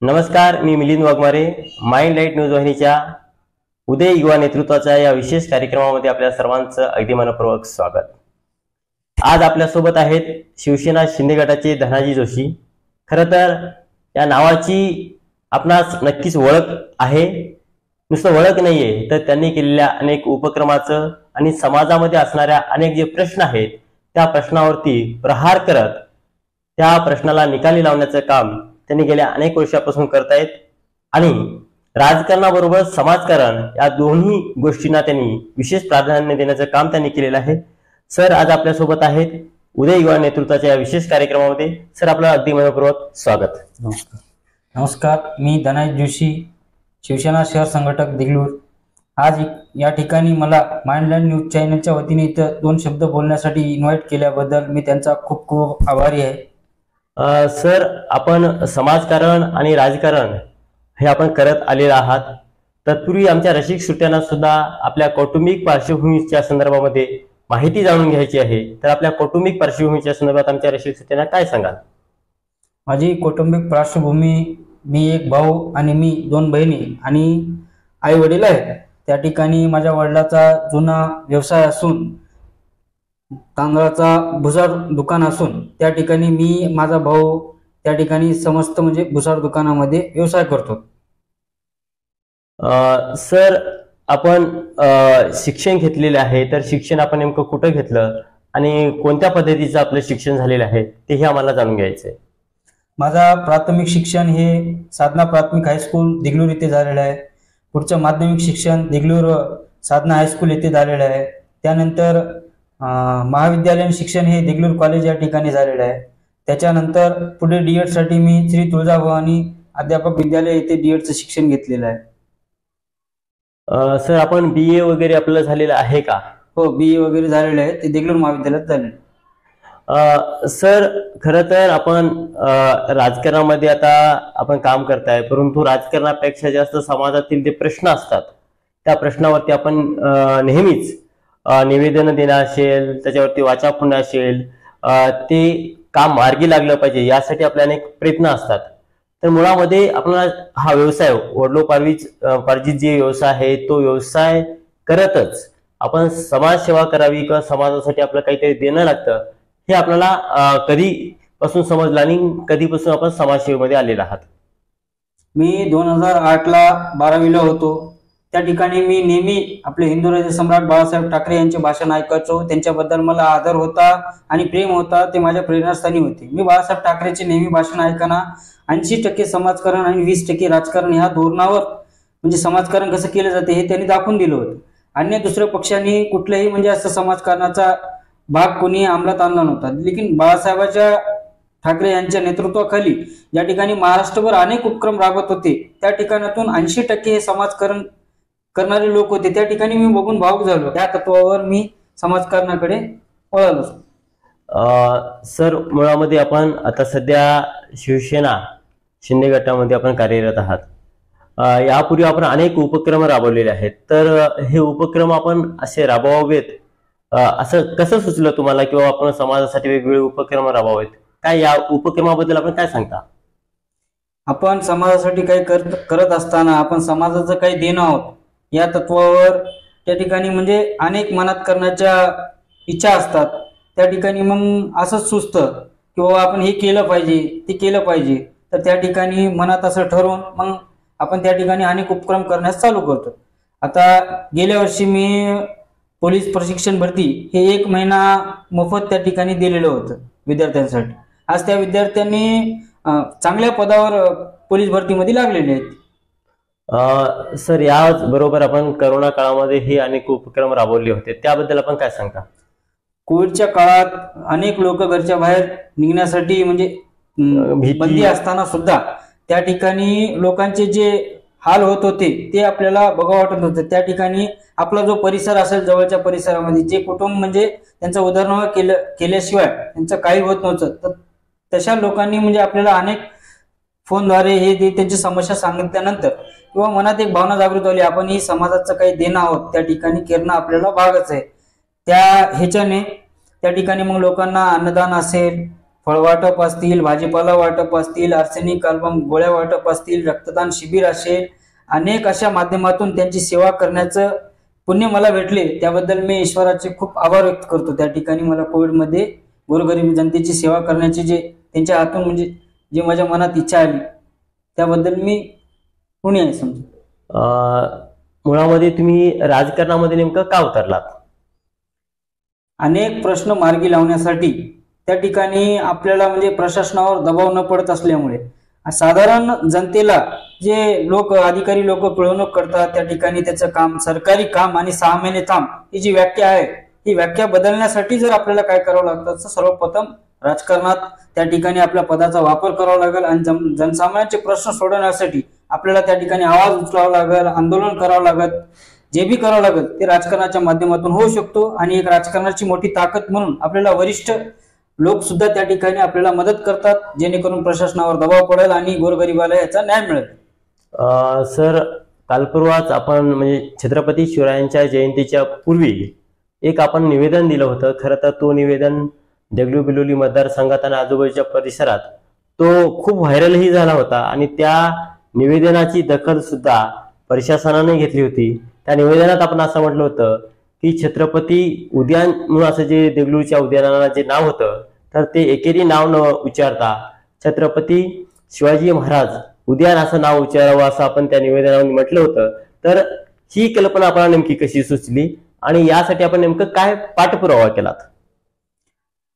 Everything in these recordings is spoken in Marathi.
नमस्कार, मी Milind Waghmare. Mind light news वाहिनीच्या उदय युवा नेतृत्वाच्या या विशेष कार्यक्रमामध्ये आपल्या सर्वांचं अगदी मनपूर्वक स्वागत. आज आपल्यासोबत आहेत शिवसेना शिंदे गटाचे धनाजी जोशी. खरं तर या नावाची आपणास नक्कीच ओळख आहे. नुसतं ओळख नाहीये, तर त्यांनी केलेल्या अनेक उपक्रमाचं आणि समाजामध्ये असणाऱ्या अनेक जे प्रश्न आहेत त्या प्रश्नावरती प्रहार करत त्या प्रश्नाला निकाली लावण्याचं काम त्यांनी गेल्या अनेक वर्षापासून करतायत. आणि राजकारणाबरोबर समाजकारण या दोन्ही गोष्टींना त्यांनी विशेष प्राधान्य देण्याचं काम त्यांनी केलेलं आहे. सर आज आपल्यासोबत आहेत उदय युवा नेतृत्वाच्या या विशेष कार्यक्रमामध्ये. सर आपलं अगदी मनपूर्वक स्वागत. नमस्कार, मी धनाजी जोशी, शिवसेना शहर संघटक देगलूर. आज या ठिकाणी मला माइंडलाईन न्यूज चॅनलच्या वतीने इथं 2 शब्द बोलण्यासाठी इन्व्हाइट केल्याबद्दल मी त्यांचा खूप खूप आभारी आहे. सर आपण समाजकारण आणि राजकारण हे आपण करत आलेले आहात. तत्पूर्वी आमच्या रसिक श्रोत्यांना सुद्धा आपल्या कौटुंबिक पार्श्वभूमीच्या संदर्भामध्ये माहिती जाणून घ्यायची आहे. तर आपल्या कौटुंबिक पार्श्वभूमीच्या संदर्भात आमच्या रसिक श्रोत्यांना काय सांगाल? माझी कौटुंबिक पार्श्वभूमी, मी एक भाऊ आणि मी 2 बहिणी आणि आई वडील आहेत. त्या ठिकाणी माझ्या वडिलाचा जुना व्यवसाय असून तांदळाचा भुसार दुकान असून त्या ठिकाणी मी, माझा भाऊ त्या ठिकाणी समस्त म्हणजे भुसार दुकानामध्ये व्यवसाय करतो. सर आपण शिक्षण घेतलेले आहे, तर शिक्षण आपण नेमकं कुठं घेतलं आणि कोणत्या पद्धतीचं आपलं शिक्षण झालेलं आहे तेही आम्हाला जाणून घ्यायचंय. माझा प्राथमिक शिक्षण हे साधना प्राथमिक हायस्कूल देगलूर येथे झालेलं आहे. पुढचं माध्यमिक शिक्षण देगलूर साधना हायस्कूल येथे झालेलं आहे. त्यानंतर महाविद्यालयीन शिक्षण हे देगलूर कॉलेज या ठिकाणी झालेलं आहे. त्याच्यानंतर पुढे डीएड साठी मी श्री तुळजाभवानी अध्यापक विद्यालय येथे डीएडचं शिक्षण घेतलेलं आहे. सर आपण BA वगैरे आपलं झालेलं आहे का? हो, BA वगैरे झालेलं आहे, ते देगलूर महाविद्यालयात झालेलं. सर खरं तर आपण राजकारणामध्ये आता आपण काम करताय, परंतु राजकारणापेक्षा जास्त समाजातील जे प्रश्न असतात त्या प्रश्नावरती आपण नेहमीच निवेदन देणं असेल, त्याच्यावरती वाचा फोडणं असेल, ते काम मार्गी लागलं पाहिजे यासाठी आपले अनेक प्रयत्न असतात. तर मुळामध्ये आपला हा व्यवसाय वडिलोपार्जित जे व्यवसाय आहे तो व्यवसाय करतच आपण समाजसेवा करावी किंवा समाजासाठी आपलं काहीतरी देणं लागतं हे आपल्याला कधीपासून समजलं आणि कधीपासून आपण समाजसेवेमध्ये आलेला आहात? मी 2008ला 12वीला होतो. त्या ठिकाणी मी नेहमी आपले हिंदू सम्राट बाळासाहेब ठाकरे यांचे भाषण ऐकायचो. त्यांच्याबद्दल मला आदर होता आणि प्रेम होता, ते माझ्या प्रेरणास्थानी होते. मी बाळासाहेब ठाकरेचे नेहमी भाषण ऐकताना 80% समाजकारण आणि 20% राजकारण ह्या धोरणावर म्हणजे समाजकारण कसं केलं जाते हे त्यांनी दाखवून दिलं होतं. अन्य दुसऱ्या पक्षांनी कुठल्याही म्हणजे असं समाजकारणाचा भाग कोणी अंमलात आणला नव्हता. लेकिन बाळासाहेबांच्या ठाकरे यांच्या नेतृत्वाखाली या ठिकाणी महाराष्ट्रभर अनेक उपक्रम राबवत होते. त्या ठिकाणातून 80% हे समाजकारण करणारे लोक होते. त्या ठिकाणी मी बघून भावूक झालो. त्या तत्वावर मी समाजकारणाकडे वळालो. सर मुळामध्ये आपण आता सध्या शिवसेना शिंदे गटामध्ये आपण कार्यरत आहात. यापूर्वी आपण अनेक उपक्रम राबवलेले आहेत. तर हे उपक्रम आपण असे राबवावेत असं कसं सुचलं तुम्हाला, किंवा आपण समाजासाठी वेगवेगळे उपक्रम राबवावेत? काय या उपक्रमाबद्दल आपण काय सांगता? आपण समाजासाठी काही करत असताना आपण समाजाचं काही देणं आहोत या तत्वावर त्या ठिकाणी म्हणजे अनेक मनात करण्याच्या इच्छा असतात. त्या ठिकाणी मग असंच सुचतं की बाबा आपण हे केलं पाहिजे, ते केलं पाहिजे. तर त्या ठिकाणी मनात असं ठरवून मग आपण त्या ठिकाणी अनेक उपक्रम करण्यास चालू करतो. आता गेल्या वर्षी मी पोलीस प्रशिक्षण भरती हे 1 महिना मोफत त्या ठिकाणी दिलेलं होतं विद्यार्थ्यांसाठी. आज त्या विद्यार्थ्यांनी चांगल्या पदावर पोलीस भरतीमध्ये लागलेले आहेत. सर याच बरोबर आपण करोना काळामध्ये हे अनेक उपक्रम राबवले होते, त्याबद्दल आपण काय सांगता? कोविडच्या काळात अनेक लोक घरच्या बाहेर निघण्यासाठी म्हणजे बंदी असताना सुद्धा त्या ठिकाणी लोकांचे जे हाल होत होते ते आपल्याला बघा वाटत होते. त्या ठिकाणी आपला जो परिसर असेल जवळच्या परिसरामध्ये जे कुटुंब म्हणजे त्यांचं उदाहरण केल्याशिवाय त्यांचं काही होत नव्हतं, तर तशा लोकांनी म्हणजे आपल्याला अनेक फोनद्वारे हे त्यांची समस्या सांगितल्यानंतर किंवा मनात एक भावना जागृत झाली, आपण ही समाजाचं काही देणं आहोत त्या ठिकाणी करणं आपल्याला भागच आहे. त्या ह्याच्याने त्या ठिकाणी मग लोकांना अन्नदान असेल फळ वाटप असतील, भाजीपाला वाटप असतील, आर्सेनिक अल्बम गोळ्या वाटप असतील, रक्तदान शिबिर असेल, अनेक अशा माध्यमातून त्यांची सेवा करण्याचं पुण्य मला भेटले. त्याबद्दल मी ईश्वराचे खूप आभार व्यक्त करतो. त्या ठिकाणी मला कोविडमध्ये गोरगरीब जनतेची सेवा करण्याची जे त्यांच्या हातून म्हणजे जे माझ्या मनात इच्छा आली त्याबद्दल मी ऋणी आहे समजा. मुळामध्ये तुम्ही राजकारणामध्ये नेमकं का उतरलात? अनेक प्रश्न मार्गी लावण्यासाठी. त्या ठिकाणी आपल्याला म्हणजे प्रशासनावर दबाव न पडत असल्यामुळे साधारण जनतेला जे लोक अधिकारी लोक पिळवणूक करतात त्या ठिकाणी त्याचं काम सरकारी काम आणि 6 महिने काम ही जी व्याख्या आहे ही व्याख्या बदलण्यासाठी जर आपल्याला काय करावं लागतं तर सर्वप्रथम राजकारणात त्या ठिकाणी आपल्या पदाचा वापर करावा लागेल आणि जनसामान्यांचे प्रश्न सोडवण्यासाठी आपल्याला त्या ठिकाणी आवाज उचलावा लागेल, आंदोलन करावं लागेल. जे बी करावं लागेल ते राजकारणाच्या माध्यमातून होऊ शकतो. आणि एक राजकारणाची मोठी ताकद म्हणून आपल्याला वरिष्ठ लोक सुद्धा त्या ठिकाणी आपल्याला मदत करतात जेणेकरून प्रशासनावर दबाव पडेल आणि गोरगरिबाला याचा न्याय मिळेल. सर, कालपूर्वाच आपण म्हणजे छत्रपती शिवरायांच्या जयंतीच्या पूर्वी एक आपण निवेदन दिलं होतं. खरं तर तो निवेदन दगडू बिलोली मतदारसंघात आणि आजूबाजूच्या परिसरात तो खूप व्हायरलही झाला होता आणि त्या निवेदनाची दखल सुद्धा प्रशासनाने घेतली होती. त्या निवेदनात आपण असं म्हटलं होतं की छत्रपती उद्यान म्हणून असं जे देगलूरच्या उद्यानाला जे नाव होतं तर ते एकेरी नाव न उच्चारता छत्रपती शिवाजी महाराज उद्यान असं नाव उच्चारावं असं आपण त्या निवेदनावर म्हटलं होतं. तर ही कल्पना आपल्याला नेमकी कशी सुचली आणि यासाठी आपण नेमकं काय पाठपुरावा केलात?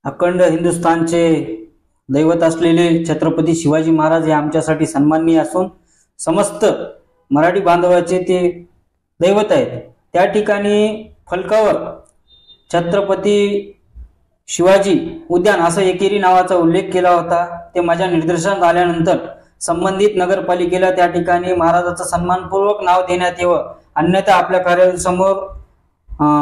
अखंड हिंदुस्थानचे दैवत असलेले छत्रपती शिवाजी महाराज हे आमच्यासाठी सन्माननीय असून समस्त मराठी बांधवाचे ते दैवत आहेत. त्या ठिकाणी फलकावर छत्रपती शिवाजी उद्यान असं एकेरी नावाचा उल्लेख केला होता. ते माझ्या निर्देशनात आल्यानंतर संबंधित नगरपालिकेला त्या ठिकाणी महाराजाचं सन्मानपूर्वक नाव देण्यात यावं, अन्यथा आपल्या कार्यालयासमोर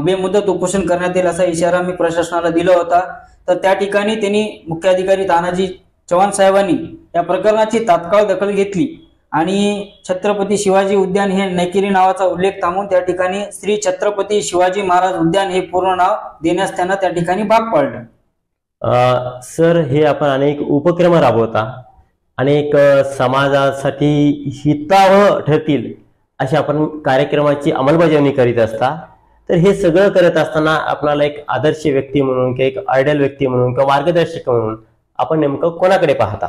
बेमुदत उपोषण करण्यात येईल असा इशारा मी प्रशासनाला दिला होता. तर त्या ठिकाणी त्यांनी मुख्याधिकारी तानाजी चव्हाण साहेबांनी या प्रकरणाची तात्काळ दखल घेतली आणि छत्रपती शिवाजी उद्यान हे नैकेरी नावाचा उल्लेख थांबवून त्या ठिकाणी श्री छत्रपती शिवाजी महाराज उद्यान हे पूर्ण नाव देण्यास त्यांना त्या ठिकाणी भाग पाडलं. सर, हे आपण अनेक उपक्रम राबवता, अनेक समाजासाठी हितावह ठरतील अशा आपण कार्यक्रमाची अंमलबजावणी करीत असता. तर हे सगळं करत असताना आपल्याला एक आदर्श व्यक्ती म्हणून किंवा एक आयडल व्यक्ती म्हणून किंवा मार्गदर्शक म्हणून आपण नेमकं कोणाकडे पाहता?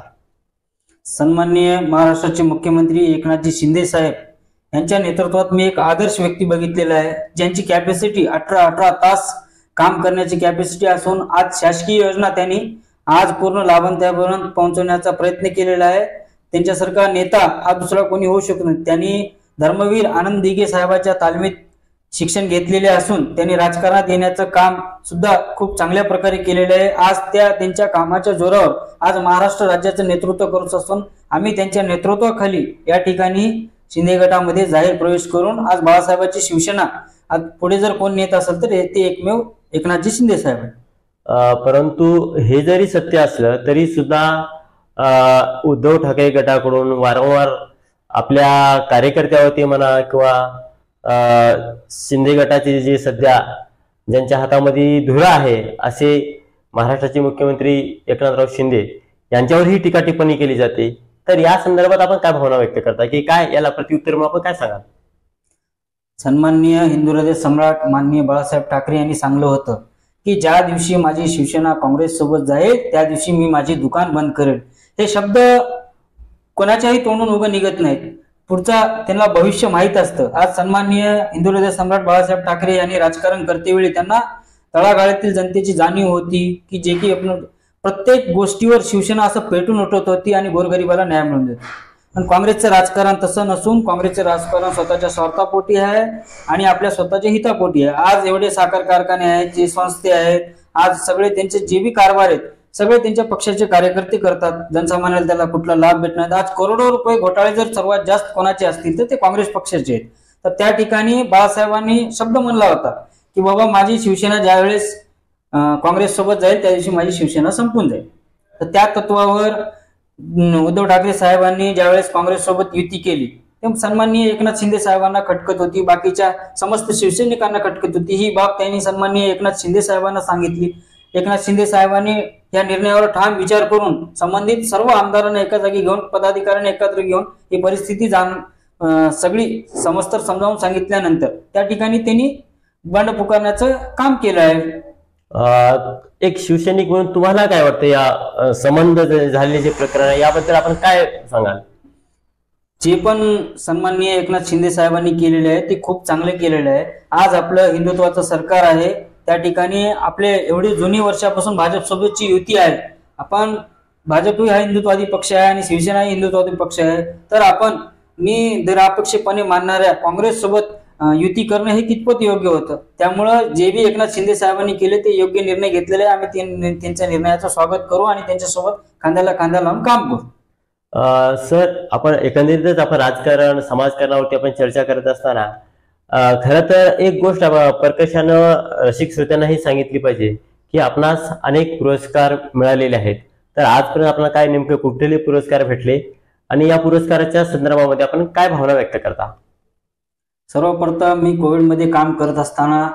सन्माननीय महाराष्ट्राचे मुख्यमंत्री एकनाथजी शिंदे साहेब यांच्या नेतृत्वात मी एक आदर्श व्यक्ती बघितलेला आहे, ज्यांची कॅपॅसिटी 18 तास काम करण्याची कॅपॅसिटी असून आज शासकीय योजना त्यांनी आज पूर्ण लाभार्थ्यापर्यंत पोहोचवण्याचा प्रयत्न केलेला आहे. त्यांच्यासारखा नेता हा दुसरा कोणी होऊ शकत नाही. त्यांनी धर्मवीर आनंद दिघे साहेबांच्या तालमीत शिक्षण घेतलेले असून त्यांनी राजकारणात येण्याचं काम सुद्धा खूप चांगल्या प्रकारे केलेलं आहे. आज त्यांच्या कामाच्या जोरावर आज महाराष्ट्र राज्याचं नेतृत्व करत असून आम्ही त्यांच्या नेतृत्वाखाली या ठिकाणी शिंदे गटामध्ये जाहीर प्रवेश करून आज बाळासाहेबांची शिवसेना आज पुढे जर कोण नेत असेल तर ते एकमेव एकनाथजी शिंदे साहेब. परंतु हे जरी सत्य असलं तरी सुद्धा उद्धव ठाकरे गटाकडून वारंवार आपल्या कार्यकर्त्यावरती म्हणा किंवा शिंदे गटाचे जे सध्या ज्यांच्या हातामध्ये धुरा आहे असे महाराष्ट्राचे मुख्यमंत्री एकनाथराव शिंदे यांच्यावरही टीका टिप्पणी केली जाते. तर या संदर्भात आपण काय भावना व्यक्त करता की काय याला प्रत्युत्तर म्हणून आपण काय सांगाल? सन्माननीय हिंदू हृदय सम्राट माननीय बाळासाहेब ठाकरे यांनी सांगलं होतं की ज्या दिवशी माझी शिवसेना काँग्रेस सोबत जाईल त्या दिवशी मी माझे दुकान बंद करेल. हे शब्द कोणाच्याही तोंडून उभं निघत नाहीत, पुढचा त्यांना भविष्य माहीत असतं. आज सन्माननीय हिंदू हृदय सम्राट बाळासाहेब ठाकरे यांनी राजकारण करतेवेळी त्यांना तळागाळातील जनतेची जाणीव होती की जे की आपण प्रत्येक गोष्टीवर शिवसेना असं पेटून उठवत होती आणि गोरगरिबाला न्याय मिळवून देत. पण काँग्रेसचं राजकारण तसं नसून काँग्रेसचं राजकारण स्वतःच्या स्वार्थापोटी आहे आणि आपल्या स्वतःच्या हितापोटी आहे. आज एवढे साखर कारखाने आहेत, जे संस्थे आहेत, आज सगळे त्यांचे जे बी कारभार आहेत सगळे त्यांच्या पक्षाचे कार्यकर्ते करतात. जनसामान्याला त्याला कुठला लाभ भेटणार. आज करोडो रुपये घोटाळे जर सर्वात जास्त कोणाचे असतील तर ते काँग्रेस पक्षाचे आहेत. तर त्या ठिकाणी बाळासाहेबांनी शब्द म्हणला होता की बाबा माझी शिवसेना ज्यावेळेस काँग्रेस सोबत जाईल त्या दिवशी माझी शिवसेना संपून जाईल. तर त्या तत्वावर उद्धव ठाकरे साहेबांनी ज्यावेळेस काँग्रेस सोबत युती केली तेव्हा सन्माननीय एकनाथ शिंदे साहेबांना खटकत होती, बाकीच्या समस्त शिवसैनिकांना खटकत होती. ही बाब त्यांनी सन्माननीय एकनाथ शिंदे साहेबांना सांगितली. एकनाथ शिंदे साहेबांनी या निर्णयावर ठाम विचार करून संबंधित सर्व आमदारांना एका जागी घेऊन पदाधिकाऱ्यांना एकत्र घेऊन ही परिस्थिती सगळी समस्तर समजावून सांगितल्यानंतर त्या ठिकाणी त्यांनी बंड पुकारण्याचं काम केलं आहे. एक शिवसैनिक म्हणून तुम्हाला काय वाटतं या संबंध झालेले जे प्रकरण आहे याबद्दल आपण काय सांगाल? जे पण सन्माननीय एकनाथ शिंदे साहेबांनी केलेले आहे ते खूप चांगले केलेले आहे. आज आपलं हिंदुत्वाचं सरकार आहे, त्या ठिकाणी आपले एवढी जुनी वर्षापासून भाजप सोबतची युती आहे. आपण भाजप हा हिंदुत्ववादी पक्ष आहे आणि शिवसेना ही हिंदुत्ववादी पक्ष आहे, तर आपण निरपेक्षपणे मानणाऱ्या काँग्रेस सोबत युती करणं हे कितपत योग्य होतं. त्यामुळं जे बी एकनाथ शिंदे साहेबांनी केले ते योग्य निर्णय घेतलेले आहे. आम्ही त्यांच्या निर्णयाचं स्वागत करू आणि त्यांच्यासोबत खांद्याला खांदा लावून काम करू. सर, आपण एकंदरीतच आपण राजकारण समाजकारणावरती आपण चर्चा करत असताना खरं तर एक गोष्ट प्रकर्षानं रसिक श्रोत्यांनाही सांगितली पाहिजे की आपणास अनेक पुरस्कार मिळालेले आहेत. तर आजपर्यंत आपल्याला काय नेमके कुठले पुरस्कार भेटले आणि या पुरस्काराच्या संदर्भामध्ये आपण काय भावना व्यक्त करता? सर्वप्रथम मी कोविडमध्ये काम करत असताना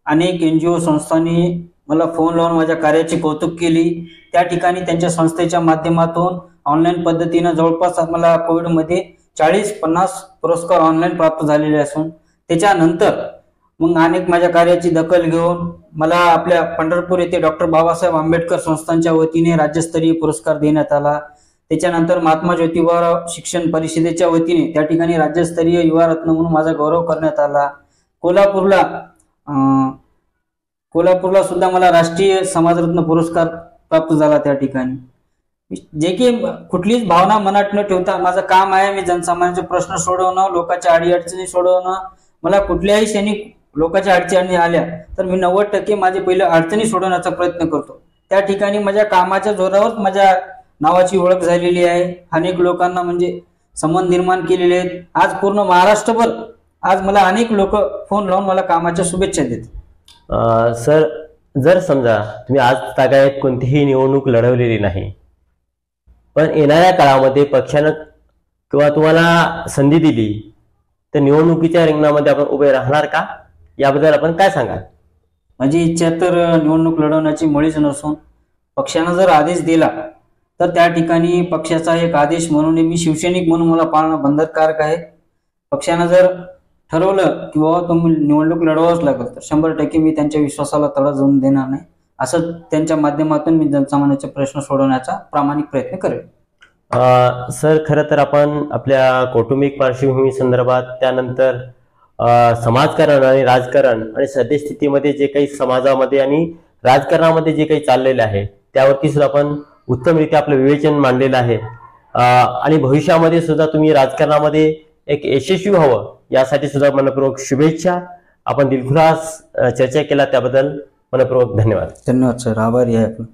अनेक NGO संस्थांनी मला फोन लावून माझ्या कार्याचे कौतुक केली. त्या ठिकाणी त्यांच्या संस्थेच्या माध्यमातून ऑनलाईन पद्धतीनं जवळपास मला कोविडमध्ये 40-50 पुरस्कार ऑनलाईन प्राप्त झालेले असून त्याच्यानंतर मग अनेक माझ्या कार्याची दखल घेऊन मला आपल्या पंढरपूर येथे डॉक्टर बाबासाहेब आंबेडकर संस्थांच्या वतीने राज्यस्तरीय पुरस्कार देण्यात आला. त्याच्यानंतर महात्मा ज्योतिबा शिक्षण परिषदेच्या वतीने त्या ठिकाणी राज्यस्तरीय युवा रत्न म्हणून माझा गौरव करण्यात आला. कोल्हापूरला सुद्धा मला राष्ट्रीय समाजरत्न पुरस्कार प्राप्त झाला. त्या ठिकाणी जे की कुठलीच भावना मनात न ठेवता माझं काम आहे, मी जनसामान्यांचे प्रश्न सोडवणं, लोकांच्या अडीअडचणी सोडवणं. मला कुठल्याही क्षणी लोकांच्या अडचणी आल्या तर मी 90% माझे पहिले अडचणी सोडवण्याचा प्रयत्न करतो. त्या ठिकाणी माझ्या कामाच्या जोरावर माझ्या नावाची ओळख झालेली आहे. अनेक लोकांना म्हणजे संबंध निर्माण केलेले आहेत. आज पूर्ण महाराष्ट्रभर आज मला अनेक लोक फोन लावून मला कामाच्या शुभेच्छा देतात. सर, जर समजा तुम्ही आज तागायत कोणतीही निवडणूक लढवलेली नाही, पण येणाऱ्या काळामध्ये पक्षानं किंवा तुम्हाला संधी दिली तर निवडणुकीच्या रिंगणामध्ये आपण उभे राहणार का? याबद्दल आपण काय सांगाल? माझी इच्छा तर निवडणूक लढवण्याची मुळीच नसून पक्षानं जर आदेश दिला तर त्या ठिकाणी पक्षाचा एक आदेश म्हणून मी शिवसैनिक म्हणून मला पाळणं बंधनकारक आहे. पक्षानं जर ठरवलं की बाबा तुम्ही निवडणूक लढवावंच लागेल तर 100% मी त्यांच्या विश्वासाला तडा जाऊन देणार नाही. असं त्यांच्या माध्यमातून मी जनसामान्याचे प्रश्न सोडवण्याचा प्रामाणिक प्रयत्न करेन. सर, खरं तर आपण आपल्या कौटुंबिक पार्श्वभूमी संदर्भात, त्यानंतर समाजकारण आणि राजकारण आणि सद्यस्थितीमध्ये जे काही समाजामध्ये आणि राजकारणामध्ये जे काही चाललेलं आहे त्यावरती सुद्धा आपण उत्तमरित्या आपलं विवेचन मांडलेलं आहे. आणि भविष्यामध्ये सुद्धा तुम्ही राजकारणामध्ये एक यशस्वी व्हावं यासाठी सुद्धा मनपूर्वक शुभेच्छा. आपण दिलखुलास चर्चा केला त्याबद्दल मनपूर्वक धन्यवाद. धन्यवाद सर, आभारी आहे आपण.